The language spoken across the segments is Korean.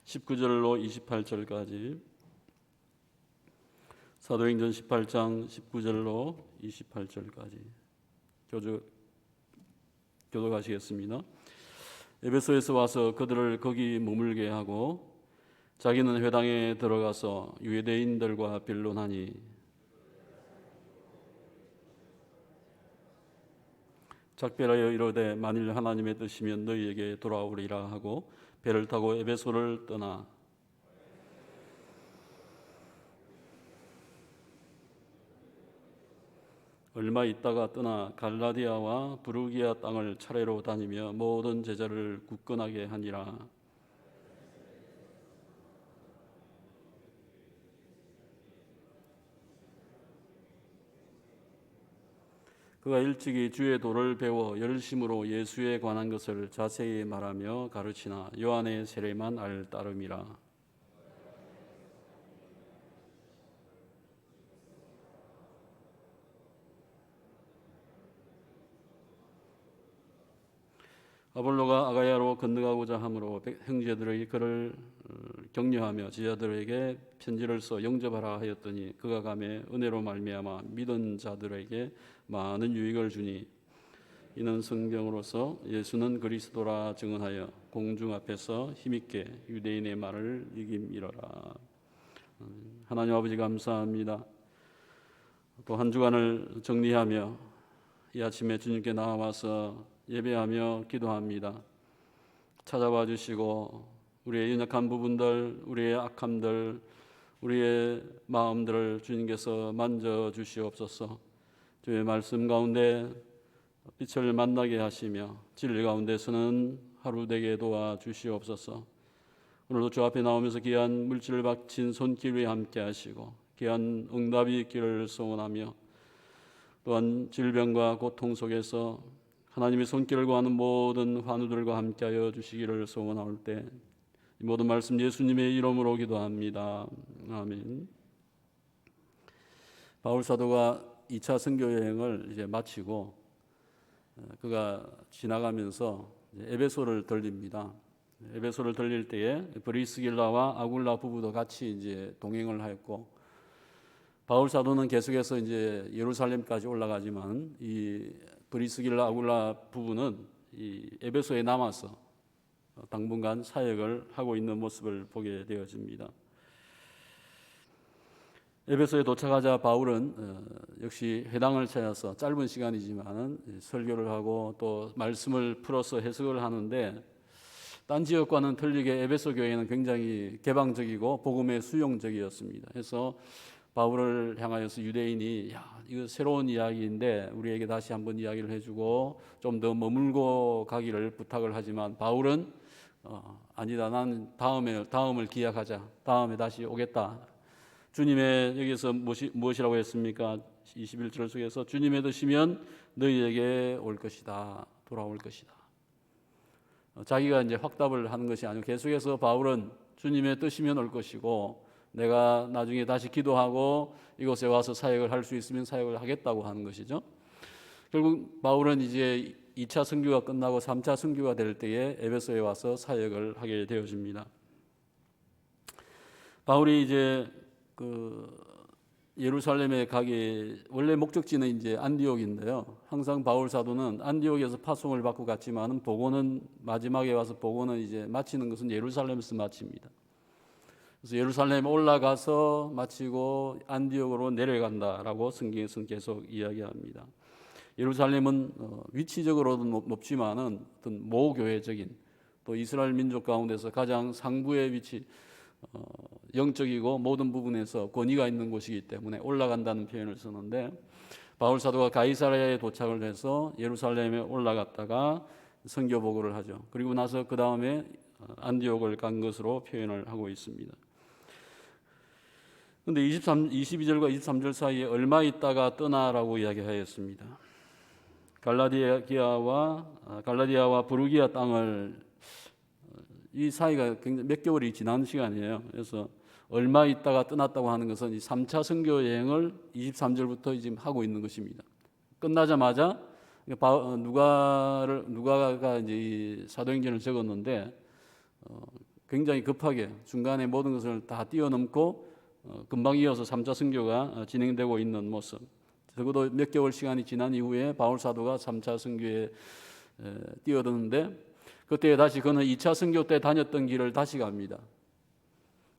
19절로 28절까지, 사도행전 18장 19절로 28절까지 교독하시겠습니다. 에베소에서 와서 그들을 거기 머물게 하고 자기는 회당에 들어가서 유대인들과 변론하니 작별하여 이르되 만일 하나님의 뜻이면 너희에게 돌아오리라 하고 배를 타고 에베소를 떠나 얼마 있다가 떠나 갈라디아와 부르기아 땅을 차례로 다니며 모든 제자를 굳건하게 하니라. 그가 일찍이 주의 도를 배워 열심으로 예수에 관한 것을 자세히 말하며 가르치나 요한의 세례만 알 따름이라. 아볼로가 아가야로 건너가고자 하므로 형제들의 그를 격려하며 제자들에게 편지를 써 영접하라 하였더니 그가 가매 은혜로 말미암아 믿은 자들에게 많은 유익을 주니 이는 성경으로서 예수는 그리스도라 증언하여 공중 앞에서 힘있게 유대인의 말을 이김이러라. 하나님 아버지 감사합니다. 또 한 주간을 정리하며 이 아침에 주님께 나와서 예배하며 기도합니다. 찾아와 주시고 우리의 연약한 부분들, 우리의 악함들, 우리의 마음들을 주님께서 만져 주시옵소서. 주의 말씀 가운데 빛을 만나게 하시며 진리 가운데서는 하루 되게 도와 주시옵소서. 오늘도 주 앞에 나오면서 귀한 물질을 바친 손길 위에 함께 하시고 귀한 응답이 있기를 소원하며 또한 질병과 고통 속에서 하나님의 손길을 구하는 모든 환우들과 함께하여 주시기를 소원할 때 이 모든 말씀 예수님의 이름으로 기도합니다. 아멘. 바울 사도가 2차 선교 여행을 이제 마치고 그가 지나가면서 에베소를 들립니다. 에베소를 들릴 때에 브리스길라와 아굴라 부부도 같이 이제 동행을 하였고 바울 사도는 계속해서 이제 예루살렘까지 올라가지만 이 브리스길라 아굴라 부부는 이 에베소에 남아서 당분간 사역을 하고 있는 모습을 보게 되어집니다. 에베소에 도착하자 바울은 역시 회당을 찾아서 짧은 시간이지만 설교를 하고 또 말씀을 풀어서 해석을 하는데 딴 지역과는 틀리게 에베소 교회는 굉장히 개방적이고 복음에 수용적이었습니다. 그래서 바울을 향하여서 유대인이 이거 새로운 이야기인데 우리에게 다시 한번 이야기를 해주고 좀 더 머물고 가기를 부탁을 하지만 바울은 아니다, 난 다음을 기약하자, 다음에 다시 오겠다. 주님의 여기서 무엇이라고 했습니까? 21절 속에서 주님의 뜻이면 너희에게 올 것이다, 돌아올 것이다. 자기가 이제 확답을 하는 것이 아니고 계속해서 바울은 주님의 뜻이면 올 것이고 내가 나중에 다시 기도하고 이곳에 와서 사역을 할 수 있으면 사역을 하겠다고 하는 것이죠. 결국 바울은 이제 2차 선교가 끝나고 3차 선교가 될 때에 에베소에 와서 사역을 하게 되어집니다. 바울이 이제 예루살렘에 가기 원래 목적지는 이제 안디옥인데요. 항상 바울 사도는 안디옥에서 파송을 받고 갔지만은 복원은 마지막에 와서 복원은 이제 마치는 것은 예루살렘에서 마칩니다. 그래서 예루살렘에 올라가서 마치고 안디옥으로 내려간다라고 성경에서는 계속 이야기합니다. 예루살렘은 위치적으로도 높지만은 어떤 모교회적인 또 이스라엘 민족 가운데서 가장 상부의 위치, 영적이고 모든 부분에서 권위가 있는 곳이기 때문에 올라간다는 표현을 쓰는데 바울 사도가 가이사랴에 도착을 해서 예루살렘에 올라갔다가 선교 보고를 하죠. 그리고 나서 그 다음에 안디옥을 간 것으로 표현을 하고 있습니다. 그런데 22절과 23절 사이에 얼마 있다가 떠나라고 이야기하였습니다. 갈라디아와 부르기아 땅을 이 사이가 굉장히 몇 개월이 지난 시간이에요. 그래서 얼마 있다가 떠났다고 하는 것은 이 3차 선교 여행을 23절부터 지금 하고 있는 것입니다. 끝나자마자 누가가 이제 이 사도행전을 적었는데 굉장히 급하게 중간에 모든 것을 다 뛰어넘고 금방 이어서 3차 선교가 진행되고 있는 모습. 적어도 몇 개월 시간이 지난 이후에 바울 사도가 3차 선교에 뛰어드는데 그때 다시 그는 2차 선교 때 다녔던 길을 다시 갑니다.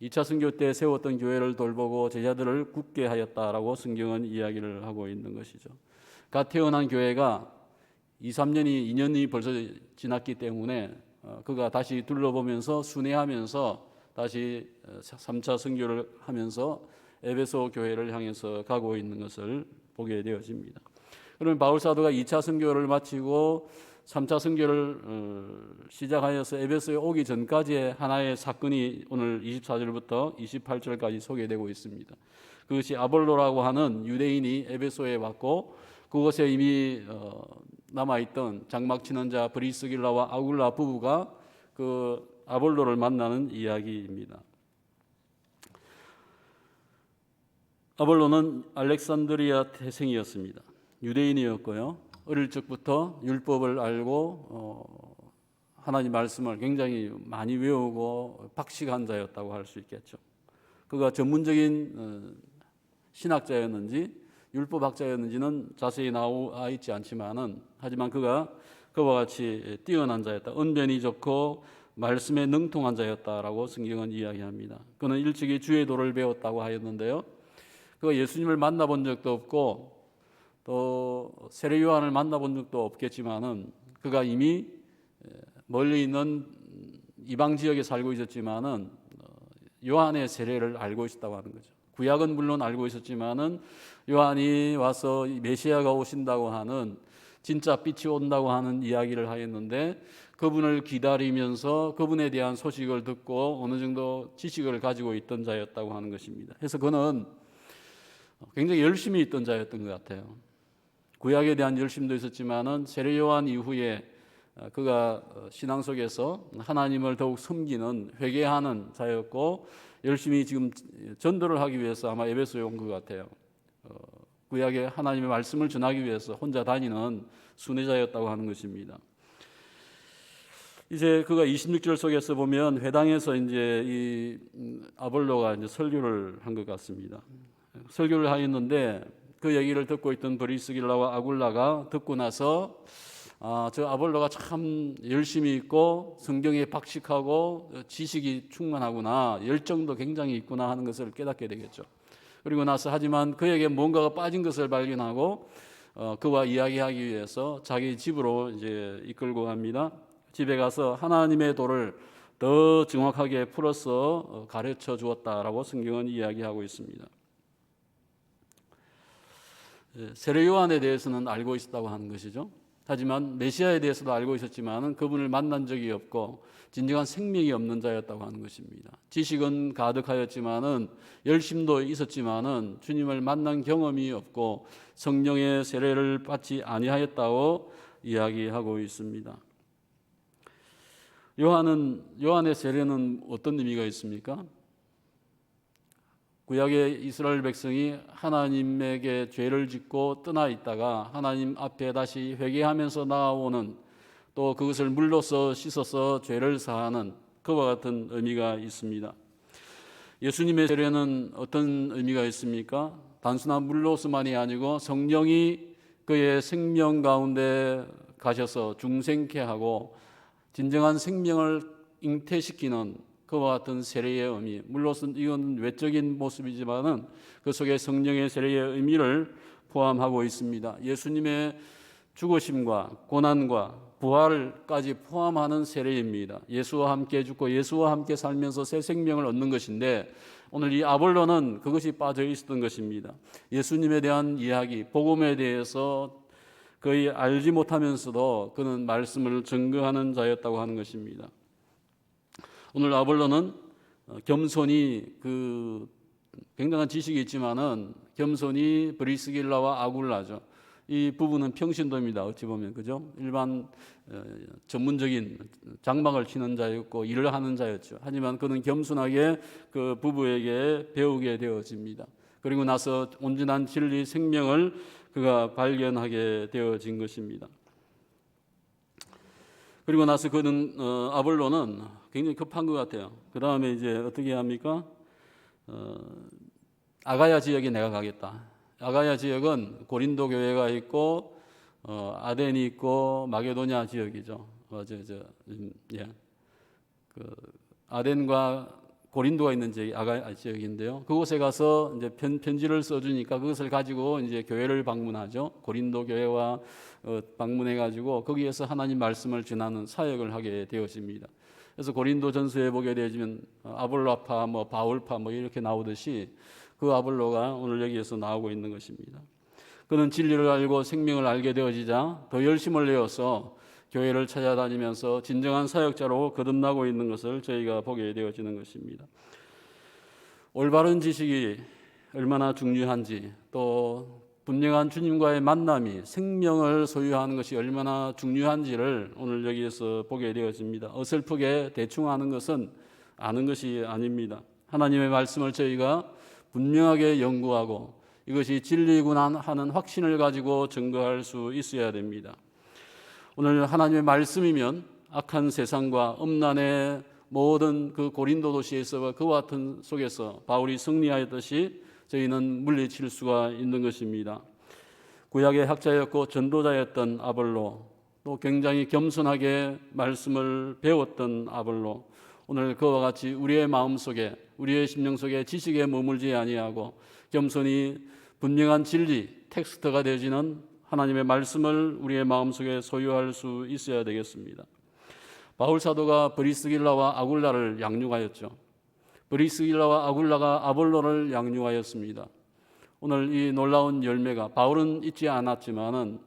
2차 선교 때 세웠던 교회를 돌보고 제자들을 굳게 하였다라고 성경은 이야기를 하고 있는 것이죠. 갓 태어난 교회가 2년이 벌써 지났기 때문에 그가 다시 둘러보면서 순회하면서 다시 3차 선교를 하면서 에베소 교회를 향해서 가고 있는 것을 보게 되어집니다. 그러면 바울 사도가 2차 선교를 마치고 3차 선교를 시작하여서 에베소에 오기 전까지의 하나의 사건이 오늘 24절부터 28절까지 소개되고 있습니다. 그것이 아볼로라고 하는 유대인이 에베소에 왔고 그곳에 이미 남아있던 장막 치는 자 브리스길라와 아굴라 부부가 그 아볼로를 만나는 이야기입니다. 아볼로는 알렉산드리아 태생이었습니다. 유대인이었고요. 어릴 적부터 율법을 알고 하나님 말씀을 굉장히 많이 외우고 박식한 자였다고 할 수 있겠죠. 그가 전문적인 신학자였는지 율법학자였는지는 자세히 나와 있지 않지만은 하지만 그와 같이 뛰어난 자였다. 언변이 좋고 말씀에 능통한 자였다라고 성경은 이야기합니다. 그는 일찍이 주의 도를 배웠다고 하였는데요. 그가 예수님을 만나본 적도 없고 또 세례 요한을 만나본 적도 없겠지만은 그가 이미 멀리 있는 이방 지역에 살고 있었지만은 요한의 세례를 알고 있었다고 하는 거죠. 구약은 물론 알고 있었지만은 요한이 와서 메시아가 오신다고 하는 진짜 빛이 온다고 하는 이야기를 하였는데 그분을 기다리면서 그분에 대한 소식을 듣고 어느 정도 지식을 가지고 있던 자였다고 하는 것입니다. 그래서 그는 굉장히 열심히 있던 자였던 것 같아요. 구약에 대한 열심도 있었지만은 세례 요한 이후에 그가 신앙 속에서 하나님을 더욱 섬기는 회개하는 자였고 열심히 지금 전도를 하기 위해서 아마 에베소에 온 것 같아요. 구약에 하나님의 말씀을 전하기 위해서 혼자 다니는 순회자였다고 하는 것입니다. 이제 그가 26절 속에서 보면 회당에서 이제 이 아볼로가 이제 설교를 한 것 같습니다. 설교를 하였는데 그 얘기를 듣고 있던 브리스길라와 아굴라가 듣고 나서 저 아볼로가 참 열심히 있고 성경에 박식하고 지식이 충만하구나, 열정도 굉장히 있구나 하는 것을 깨닫게 되겠죠. 그리고 나서 하지만 그에게 뭔가가 빠진 것을 발견하고 그와 이야기하기 위해서 자기 집으로 이제 이끌고 갑니다. 집에 가서 하나님의 도를 더 정확하게 풀어서 가르쳐 주었다라고 성경은 이야기하고 있습니다. 세례 요한에 대해서는 알고 있었다고 하는 것이죠. 하지만 메시아에 대해서도 알고 있었지만은 그분을 만난 적이 없고 진정한 생명이 없는 자였다고 하는 것입니다. 지식은 가득하였지만은 열심도 있었지만은 주님을 만난 경험이 없고 성령의 세례를 받지 아니하였다고 이야기하고 있습니다. 요한의 세례는 어떤 의미가 있습니까? 구약의 이스라엘 백성이 하나님에게 죄를 짓고 떠나 있다가 하나님 앞에 다시 회개하면서 나아오는, 또 그것을 물로써 씻어서 죄를 사하는 그와 같은 의미가 있습니다. 예수님의 세례는 어떤 의미가 있습니까? 단순한 물로서만이 아니고 성령이 그의 생명 가운데 가셔서 중생케 하고 진정한 생명을 잉태시키는 그와 같은 세례의 의미, 물론 이건 외적인 모습이지만은 그 속에 성령의 세례의 의미를 포함하고 있습니다. 예수님의 죽으심과 고난과 부활까지 포함하는 세례입니다. 예수와 함께 죽고 예수와 함께 살면서 새 생명을 얻는 것인데 오늘 이 아볼로는 그것이 빠져 있었던 것입니다. 예수님에 대한 이야기, 복음에 대해서 거의 알지 못하면서도 그는 말씀을 증거하는 자였다고 하는 것입니다. 오늘 아볼로는 겸손히 그 굉장한 지식이 있지만은 겸손히 브리스길라와 아굴라죠. 이 부부는 평신도입니다. 어찌 보면 그죠? 일반 전문적인 장막을 치는 자였고 일을 하는 자였죠. 하지만 그는 겸손하게 그 부부에게 배우게 되어집니다. 그리고 나서 온전한 진리 생명을 그가 발견하게 되어진 것입니다. 그리고 나서 그는 아볼로는 굉장히 급한 것 같아요. 그 다음에 이제 어떻게 합니까? 아가야 지역에 내가 가겠다. 아가야 지역은 고린도 교회가 있고 아덴이 있고 마게도냐 지역이죠. 예. 그 아덴과 고린도가 있는 지역이 아가야 지역인데요. 그곳에 가서 이제 편지를 써주니까 그것을 가지고 이제 교회를 방문하죠. 고린도 교회와 방문해 가지고 거기에서 하나님 말씀을 전하는 사역을 하게 되어집니다. 그래서 고린도 전서에 보게 되면 아볼로파, 바울파 이렇게 나오듯이 그 아볼로가 오늘 여기에서 나오고 있는 것입니다. 그는 진리를 알고 생명을 알게 되어지자 더 열심을 내어서 교회를 찾아다니면서 진정한 사역자로 거듭나고 있는 것을 저희가 보게 되어지는 것입니다. 올바른 지식이 얼마나 중요한지, 또 분명한 주님과의 만남이 생명을 소유하는 것이 얼마나 중요한지를 오늘 여기에서 보게 되어집니다. 어설프게 대충 아는 것은 아는 것이 아닙니다. 하나님의 말씀을 저희가 분명하게 연구하고 이것이 진리구나 하는 확신을 가지고 증거할 수 있어야 됩니다. 오늘 하나님의 말씀이면 악한 세상과 음란의 모든 그 고린도 도시에서 그와 같은 속에서 바울이 승리하였듯이 저희는 물리칠 수가 있는 것입니다. 구약의 학자였고 전도자였던 아볼로, 또 굉장히 겸손하게 말씀을 배웠던 아볼로, 오늘 그와 같이 우리의 마음속에, 우리의 심령 속에 지식에 머물지 아니하고 겸손히 분명한 진리, 텍스트가 되어지는 하나님의 말씀을 우리의 마음속에 소유할 수 있어야 되겠습니다. 바울 사도가 브리스길라와 아굴라를 양육하였죠. 브리스길라와 아굴라가 아볼로를 양육하였습니다. 오늘 이 놀라운 열매가 바울은 잊지 않았지만은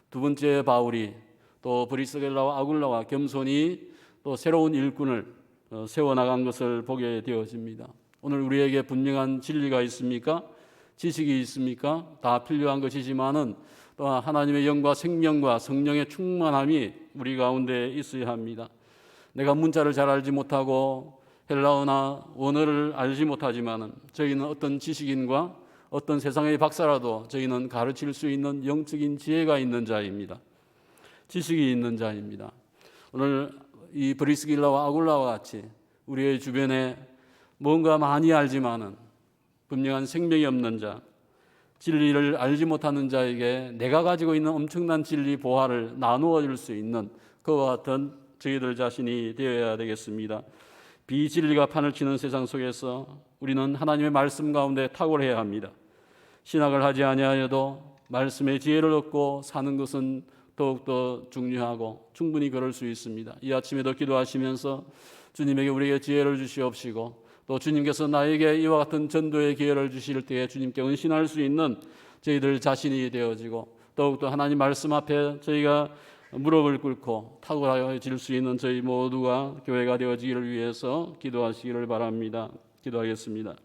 두 번째 바울이 또 브리스길라와 아굴라와 겸손히 또 새로운 일꾼을 세워나간 것을 보게 되어집니다. 오늘 우리에게 분명한 진리가 있습니까? 지식이 있습니까? 다 필요한 것이지만은 또한 하나님의 영과 생명과 성령의 충만함이 우리 가운데 있어야 합니다. 내가 문자를 잘 알지 못하고 헬라어나 원어를 알지 못하지만은 저희는 어떤 지식인과 어떤 세상의 박사라도 저희는 가르칠 수 있는 영적인 지혜가 있는 자입니다. 지식이 있는 자입니다. 오늘 이 브리스길라와 아굴라와 같이 우리의 주변에 뭔가 많이 알지만은 분명한 생명이 없는 자, 진리를 알지 못하는 자에게 내가 가지고 있는 엄청난 진리 보화를 나누어 줄 수 있는 그와 같은 저희들 자신이 되어야 되겠습니다. 비진리가 판을 치는 세상 속에서 우리는 하나님의 말씀 가운데 탁월해야 합니다. 신학을 하지 아니하여도 말씀의 지혜를 얻고 사는 것은 더욱더 중요하고 충분히 그럴 수 있습니다. 이 아침에도 기도하시면서 주님에게 우리에게 지혜를 주시옵시고 또 주님께서 나에게 이와 같은 전도의 기회를 주실 때에 주님께 은신할 수 있는 저희들 자신이 되어지고 더욱더 하나님 말씀 앞에 저희가 무릎을 꿇고 탁월해질 수 있는 저희 모두가 교회가 되어지기를 위해서 기도하시기를 바랍니다. 기도하겠습니다.